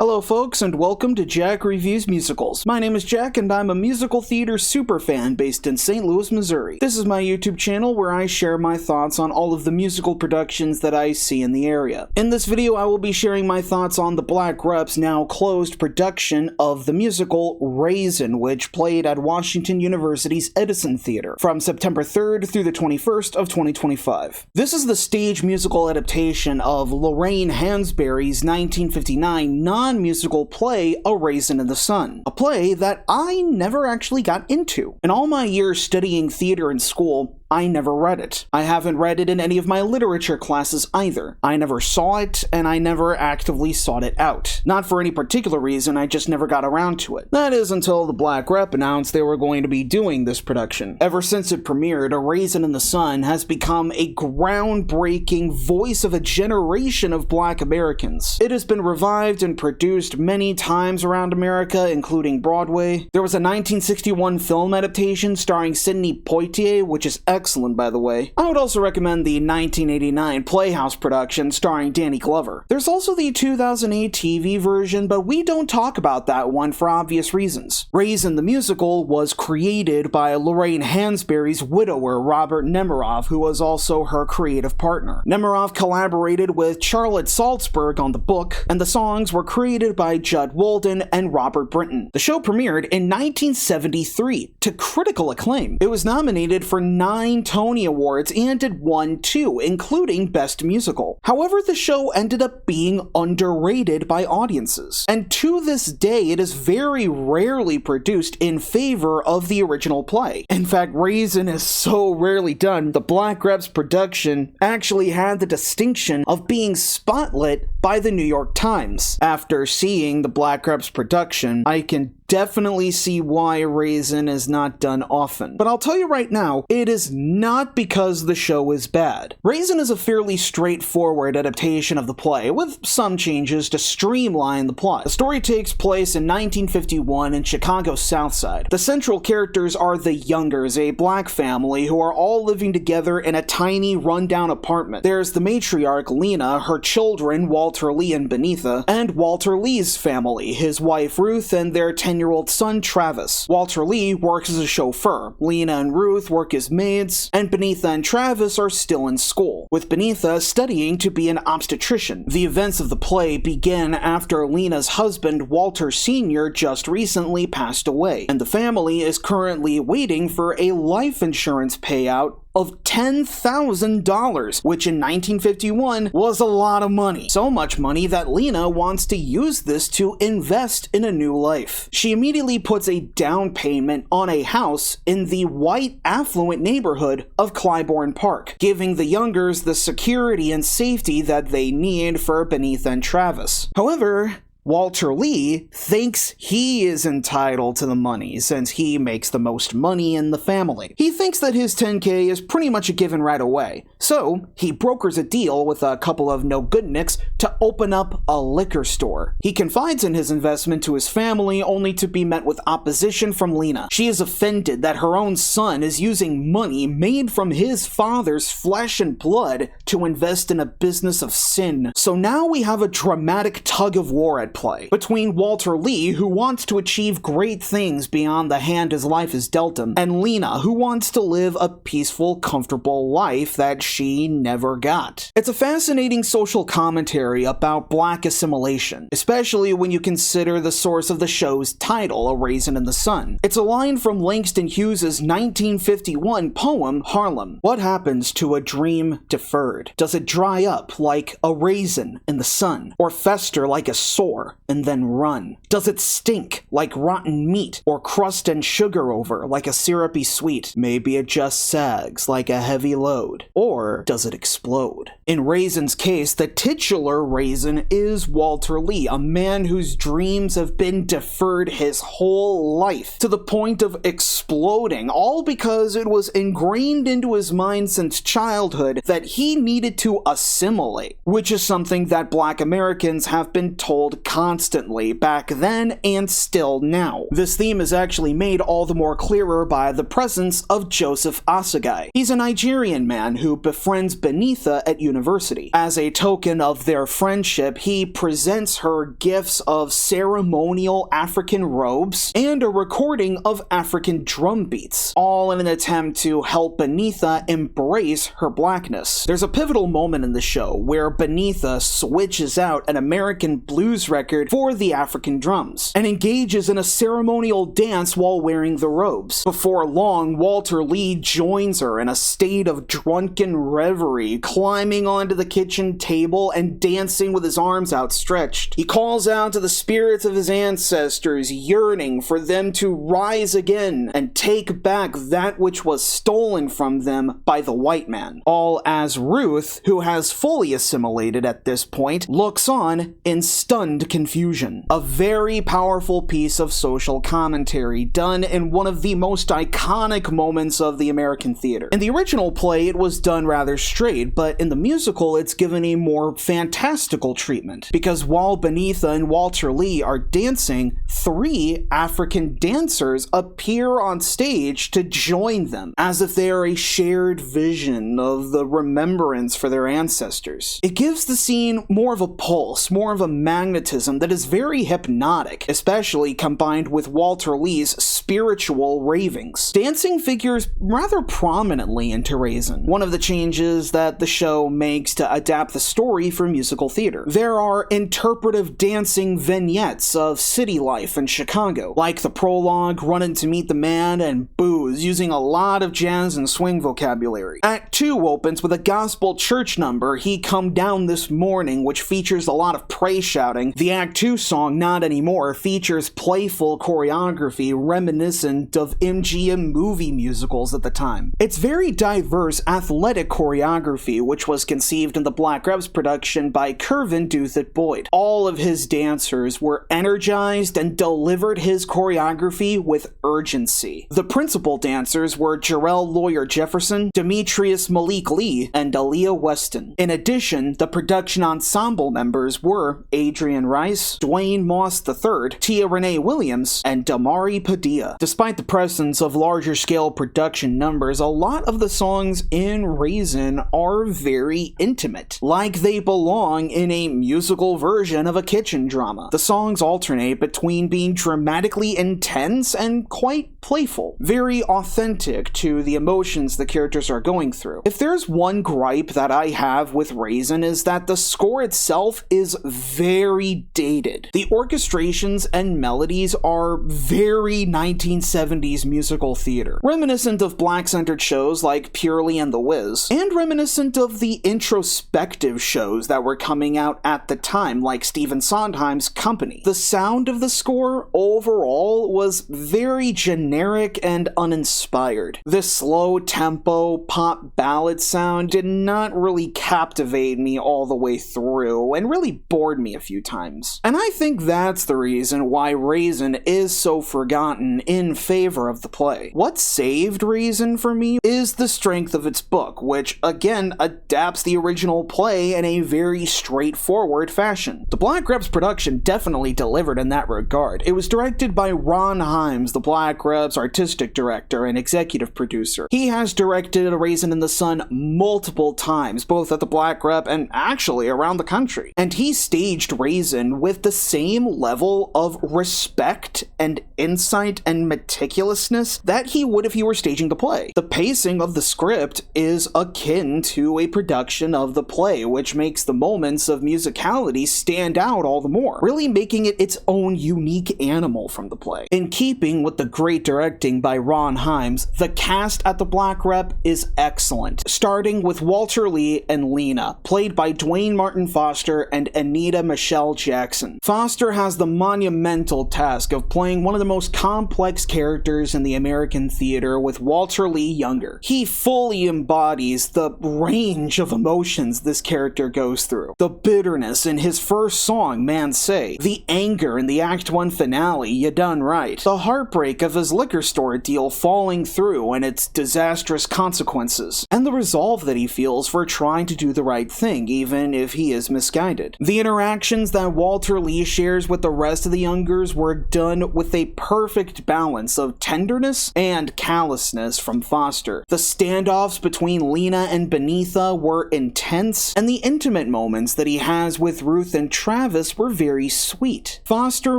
Hello folks, and welcome to Jack Reviews Musicals. My name is Jack, and I'm a musical theater superfan based in St. Louis, Missouri. This is my YouTube channel where I share my thoughts on all of the musical productions that I see in the area. In this video, I will be sharing my thoughts on the Black Rep's now closed production of the musical Raisin, which played at Washington University's Edison Theater from September 3rd through the 21st of 2025. This is the stage musical adaptation of Lorraine Hansberry's 1959 non-musical play, A Raisin in the Sun, a play that I never actually got into. In all my years studying theater in school, I never read it. I haven't read it in any of my literature classes either. I never saw it, and I never actively sought it out. Not for any particular reason, I just never got around to it. That is until the Black Rep announced they were going to be doing this production. Ever since it premiered, A Raisin in the Sun has become a groundbreaking voice of a generation of Black Americans. It has been revived and produced many times around America, including Broadway. There was a 1961 film adaptation starring Sidney Poitier, which is excellent, by the way. I would also recommend the 1989 Playhouse production starring Danny Glover. There's also the 2008 TV version, but we don't talk about that one for obvious reasons. Raisin the musical was created by Lorraine Hansberry's widower, Robert Nemiroff, who was also her creative partner. Nemiroff collaborated with Charlotte Salzberg on the book, and the songs were created by Judd Walden and Robert Brinton. The show premiered in 1973 to critical acclaim. It was nominated for 9 Tony Awards and it won 2, including Best Musical. However, the show ended up being underrated by audiences, and to this day it is very rarely produced in favor of the original play. In fact, Raisin is so rarely done, the Black Rep's production actually had the distinction of being spotlit by the New York Times. After seeing the Black Rep's production, I can definitely see why Raisin is not done often. But I'll tell you right now, it is not because the show is bad. Raisin is a fairly straightforward adaptation of the play, with some changes to streamline the plot. The story takes place in 1951 in Chicago's South Side. The central characters are the Youngers, a Black family who are all living together in a tiny, rundown apartment. There's the matriarch, Lena, her children, Walter Lee and Benitha, and Walter Lee's family, his wife Ruth, and their 10-year-old son Travis. Walter Lee works as a chauffeur, Lena and Ruth work as maids, and Benitha and Travis are still in school, with Benitha studying to be an obstetrician. The events of the play begin after Lena's husband, Walter Sr., just recently passed away, and the family is currently waiting for a life insurance payout of $10,000, which in 1951 was a lot of money. So much money that Lena wants to use this to invest in a new life. She immediately puts a down payment on a house in the white affluent neighborhood of Clybourne Park, giving the Youngers the security and safety that they need for Benitha and Travis. However, Walter Lee thinks he is entitled to the money since he makes the most money in the family. He thinks that his $10K is pretty much a given right away, so he brokers a deal with a couple of no-good-nicks to open up a liquor store. He confides in his investment to his family only to be met with opposition from Lena. She is offended that her own son is using money made from his father's flesh and blood to invest in a business of sin. So now we have a dramatic tug-of-war at play between Walter Lee, who wants to achieve great things beyond the hand his life has dealt him, and Lena, who wants to live a peaceful, comfortable life that she never got. It's a fascinating social commentary about Black assimilation, especially when you consider the source of the show's title, A Raisin in the Sun. It's a line from Langston Hughes' 1951 poem, Harlem. What happens to a dream deferred? Does it dry up like a raisin in the sun, or fester like a sore and then run? Does it stink like rotten meat, or crust and sugar over like a syrupy sweet? Maybe it just sags like a heavy load. Or does it explode? In Raisin's case, the titular Raisin is Walter Lee, a man whose dreams have been deferred his whole life to the point of exploding, all because it was ingrained into his mind since childhood that he needed to assimilate, which is something that Black Americans have been told constantly back then and still now. This theme is actually made all the more clearer by the presence of Joseph Asagai. He's a Nigerian man who befriends Benitha at university. As a token of their friendship, he presents her gifts of ceremonial African robes and a recording of African drum beats, all in an attempt to help Benitha embrace her blackness. There's a pivotal moment in the show where Benitha switches out an American blues record for the African drums and engages in a ceremonial dance while wearing the robes. Before long, Walter Lee joins her in a state of drunken reverie, climbing onto the kitchen table and dancing with his arms outstretched. He calls out to the spirits of his ancestors, yearning for them to rise again and take back that which was stolen from them by the white man. All as Ruth, who has fully assimilated at this point, looks on in stunned confusion. A very powerful piece of social commentary done in one of the most iconic moments of the American theater. In the original play, it was done rather straight, but in the musical, it's given a more fantastical treatment, because while Benitha and Walter Lee are dancing, 3 African dancers appear on stage to join them, as if they are a shared vision of the remembrance for their ancestors. It gives the scene more of a pulse, more of a magnetism that is very hypnotic, especially combined with Walter Lee's spiritual ravings. Dancing figures rather prominently into Raisin, one of the changes that the show makes to adapt the story for musical theater. There are interpretive dancing vignettes of city life in Chicago, like the prologue, Running to Meet the Man, and Booze, using a lot of jazz and swing vocabulary. Act 2 opens with a gospel church number, He Come Down This Morning, which features a lot of praise shouting. The Act 2 song, Not Anymore, features playful choreography reminiscent of MGM movie musicals at the time. It's very diverse, athletic choreography, which was conceived in the Black Rebs production by Curvin Douthat Boyd. All of his dancers were energized and delivered his choreography with urgency. The principal dancers were Jarrell Lawyer Jefferson, Demetrius Malik Lee, and Aaliyah Weston. In addition, the production ensemble members were Adrian Rice, Dwayne Moss III, Tia Renee Williams, and Damari Padilla. Despite the presence of larger-scale production numbers, a lot of the songs in Raisin are very intimate, like they belong in a musical version of a kitchen drama. The songs alternate between being dramatically intense and quite playful, very authentic to the emotions the characters are going through. If there's one gripe that I have with Raisin, is that the score itself is very dated. The orchestrations and melodies are very 1970s musical theater, reminiscent of black-centered shows like Purely and The Wiz, and reminiscent of the introspective shows that were coming out at the time, like Stephen Sondheim's Company. The sound of the score overall was very generic and uninspired. This slow-tempo pop ballad sound did not really captivate me all the way through, and really bored me a few times. And I think that's the reason why Raisin is so forgotten in favor of the play. What saved Raisin for me is the strength of its book, which again adapts the original play in a very straightforward fashion. The Black Rebs production definitely delivered in that regard. It was directed by Ron Himes, the Black Rebs artistic director and executive producer. He has directed A Raisin in the Sun multiple times, both at the Black Reb and actually around the country. And he staged Raisin with the same level of respect and insight and meticulousness that he would if he were staging the play. The pacing of the script is akin to a production of the play, which makes the moments of musicality stand out all the more, really making it its own unique animal from the play. In keeping with the great directing by Ron Himes, the cast at the Black Rep is excellent, starting with Walter Lee and Lena, played by Dwayne Martin Foster and Anita Michelle Jackson. Foster has the monumental task of playing one of the most complex complex characters in the American theater with Walter Lee Younger. He fully embodies the range of emotions this character goes through. The bitterness in his first song, Man Say, the anger in the Act 1 finale, You Done Right, the heartbreak of his liquor store deal falling through and its disastrous consequences, and the resolve that he feels for trying to do the right thing, even if he is misguided. The interactions that Walter Lee shares with the rest of the Youngers were done with a perfect balance of tenderness and callousness from Foster. The standoffs between Lena and Beneatha were intense, and the intimate moments that he has with Ruth and Travis were very sweet. Foster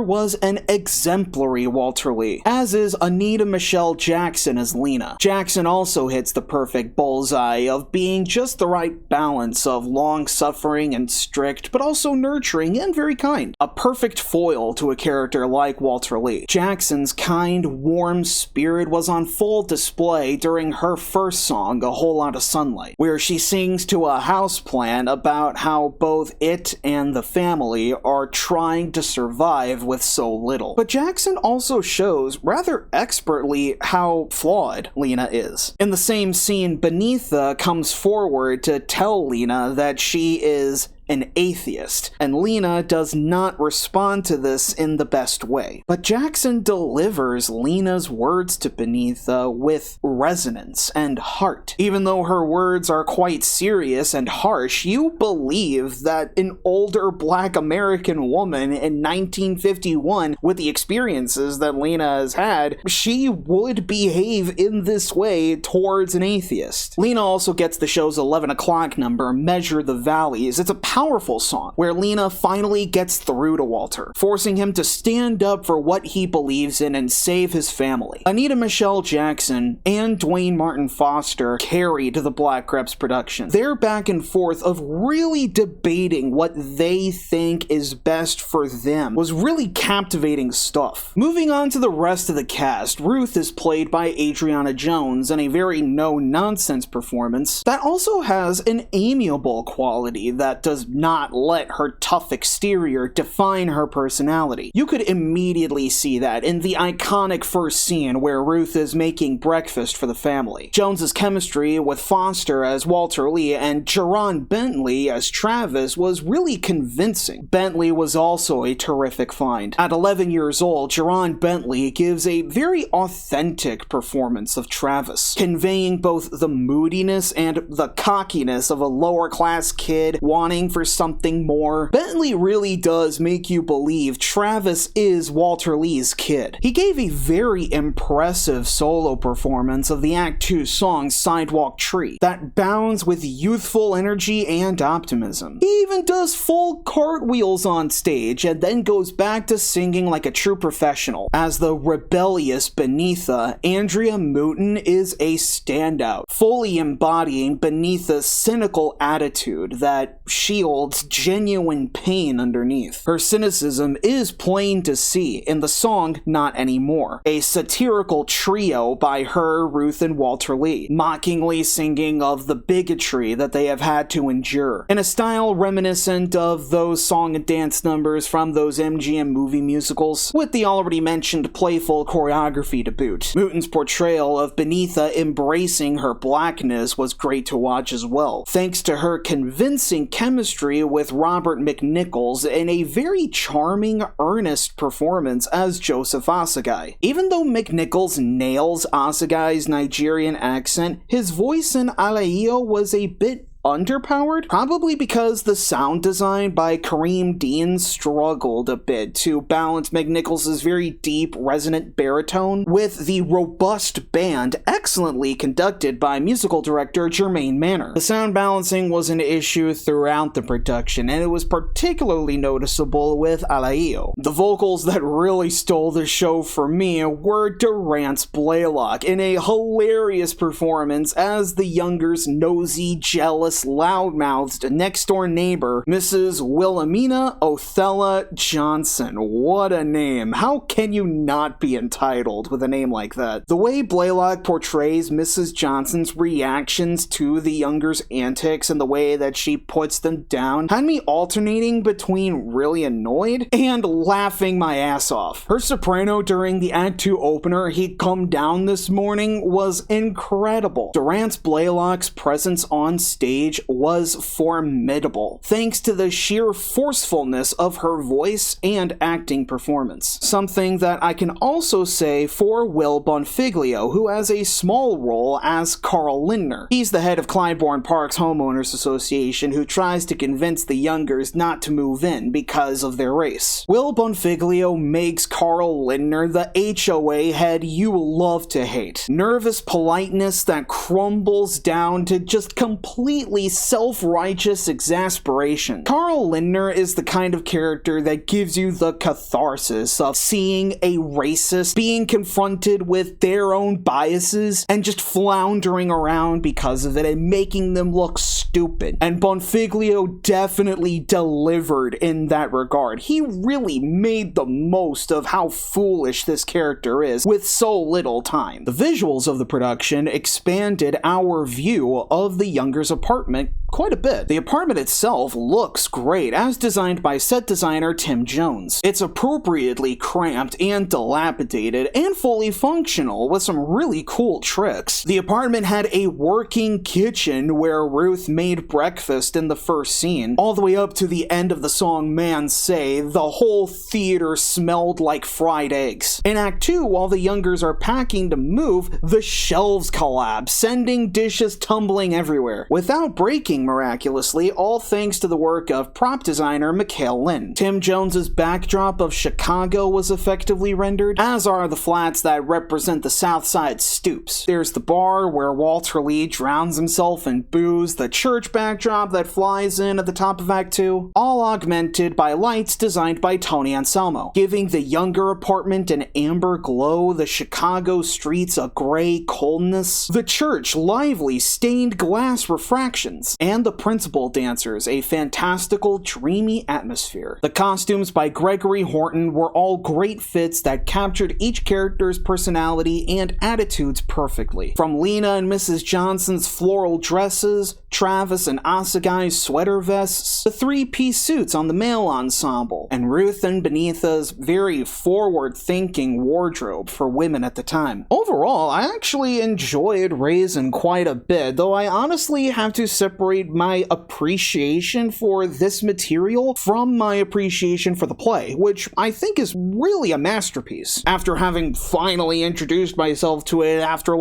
was an exemplary Walter Lee, as is Anita Michelle Jackson as Lena. Jackson also hits the perfect bullseye of being just the right balance of long-suffering and strict, but also nurturing and very kind. A perfect foil to a character like Walter Lee. Jackson's kind, warm spirit was on full display during her first song, A Whole Lot of Sunlight, where she sings to a houseplant about how both it and the family are trying to survive with so little. But Jackson also shows rather expertly how flawed Lena is. In the same scene, Beneatha comes forward to tell Lena that she is an atheist, and Lena does not respond to this in the best way. But Jackson delivers Lena's words to Beneatha with resonance and heart. Even though her words are quite serious and harsh, you believe that an older black American woman in 1951, with the experiences that Lena has had, she would behave in this way towards an atheist. Lena also gets the show's 11 o'clock number, Measure the Valleys. It's a powerful song where Lena finally gets through to Walter, forcing him to stand up for what he believes in and save his family. Anita Michelle Jackson and Dwayne Martin Foster carried the Black Reps production. Their back and forth of really debating what they think is best for them was really captivating stuff. Moving on to the rest of the cast, Ruth is played by Adriana Jones in a very no-nonsense performance that also has an amiable quality that does not let her tough exterior define her personality. You could immediately see that in the iconic first scene where Ruth is making breakfast for the family. Jones's chemistry with Foster as Walter Lee and Jerron Bentley as Travis was really convincing. Bentley was also a terrific find. At 11 years old, Jerron Bentley gives a very authentic performance of Travis, conveying both the moodiness and the cockiness of a lower-class kid wanting for something more. Bentley really does make you believe Travis is Walter Lee's kid. He gave a very impressive solo performance of the Act 2 song Sidewalk Tree that bounds with youthful energy and optimism. He even does full cartwheels on stage and then goes back to singing like a true professional. As the rebellious Beneatha, Andrea Mooten is a standout, fully embodying Beneatha's cynical attitude that shields genuine pain underneath. Her cynicism is plain to see in the song Not Anymore, a satirical trio by her, Ruth, and Walter Lee, mockingly singing of the bigotry that they have had to endure, in a style reminiscent of those song and dance numbers from those MGM movie musicals, with the already mentioned playful choreography to boot. Mooten's portrayal of Beneatha embracing her blackness was great to watch as well, thanks to her convincing chemistry with Robert McNichols in a very charming, earnest performance as Joseph Asagai. Even though McNichols nails Asagai's Nigerian accent, his voice in Alaio was a bit underpowered, probably because the sound design by Kareem Dean struggled a bit to balance McNichols' very deep, resonant baritone with the robust band excellently conducted by musical director Jermaine Manor. The sound balancing was an issue throughout the production, and it was particularly noticeable with Alaio. The vocals that really stole the show for me were Durance Blaylock in a hilarious performance as the Youngers' nosy, jealous, jealous, loudmouthed next-door neighbor, Mrs. Wilhelmina Othello Johnson. What a name. How can you not be entitled with a name like that? The way Blaylock portrays Mrs. Johnson's reactions to the younger's antics and the way that she puts them down had me alternating between really annoyed and laughing my ass off. Her soprano during the Act 2 opener, "He Come Down This Morning," was incredible. Durance Blaylock's presence on stage was formidable, thanks to the sheer forcefulness of her voice and acting performance. Something that I can also say for Will Bonfiglio, who has a small role as Carl Lindner. He's the head of Clybourne Park's Homeowners Association, who tries to convince the youngers not to move in because of their race. Will Bonfiglio makes Carl Lindner the HOA head you love to hate. Nervous politeness that crumbles down to just completely self-righteous exasperation. Carl Lindner is the kind of character that gives you the catharsis of seeing a racist being confronted with their own biases and just floundering around because of it and making them look stupid. And Bonfiglio definitely delivered in that regard. He really made the most of how foolish this character is with so little time. The visuals of the production expanded our view of the younger's apartment quite a bit. The apartment itself looks great, as designed by set designer Tim Jones. It's appropriately cramped and dilapidated and fully functional with some really cool tricks. The apartment had a working kitchen where Ruth made breakfast in the first scene. All the way up to the end of the song Man Say, the whole theater smelled like fried eggs. In Act 2, while the youngers are packing to move, the shelves collapse, sending dishes tumbling everywhere, without breaking miraculously, all thanks to the work of prop designer Mikhail Lynn. Tim Jones's backdrop of Chicago was effectively rendered, as are the flats that represent the South Side stoops. There's the bar where Walter Lee drowns himself in booze, the church backdrop that flies in at the top of Act 2, all augmented by lights designed by Tony Anselmo, giving the younger apartment an amber glow, the Chicago streets a gray coldness, the church lively stained glass refractions, and the principal dancers a fantastical, dreamy atmosphere. The costumes by Gregory Horton were all great fits that captured each character's personality and attitudes perfectly. From Lena and Mrs. Johnson's floral dresses, Travis and Asagai's sweater vests, the three-piece suits on the male ensemble, and Ruth and Benitha's very forward-thinking wardrobe for women at the time. Overall, I actually enjoyed Raisin quite a bit, though I honestly have to separate my appreciation for this material from my appreciation for the play, which I think is really a masterpiece. After having finally introduced myself to it after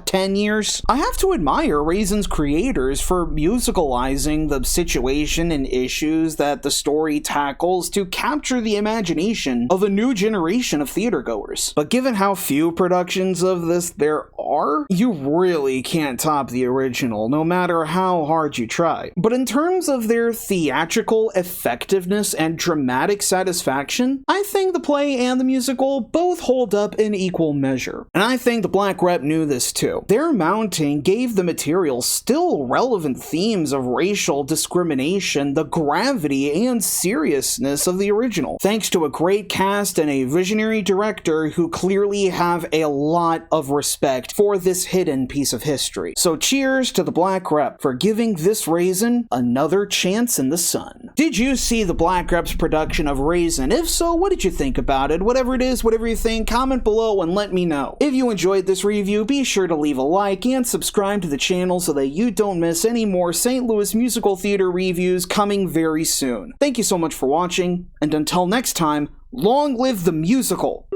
10 years? I have to admire Raisin's creators for musicalizing the situation and issues that the story tackles to capture the imagination of a new generation of theatergoers. But given how few productions of this there are, you really can't top the original, no matter how hard you try. But in terms of their theatrical effectiveness and dramatic satisfaction, I think the play and the musical both hold up in equal measure. And I think the Black Rep knew this too. Their mounting gave the material still relevant themes of racial discrimination, the gravity and seriousness of the original, thanks to a great cast and a visionary director who clearly have a lot of respect for this hidden piece of history. So cheers to the Black Rep for giving this Raisin another chance in the sun. Did you see the Black Rep's production of Raisin? If so, what did you think about it? Whatever it is, whatever you think, comment below and let me know. If you enjoyed this review, be sure to leave a like and subscribe to the channel so that you don't miss any more St. Louis musical theater reviews coming very soon. Thank you so much for watching, and until next time, long live the musical!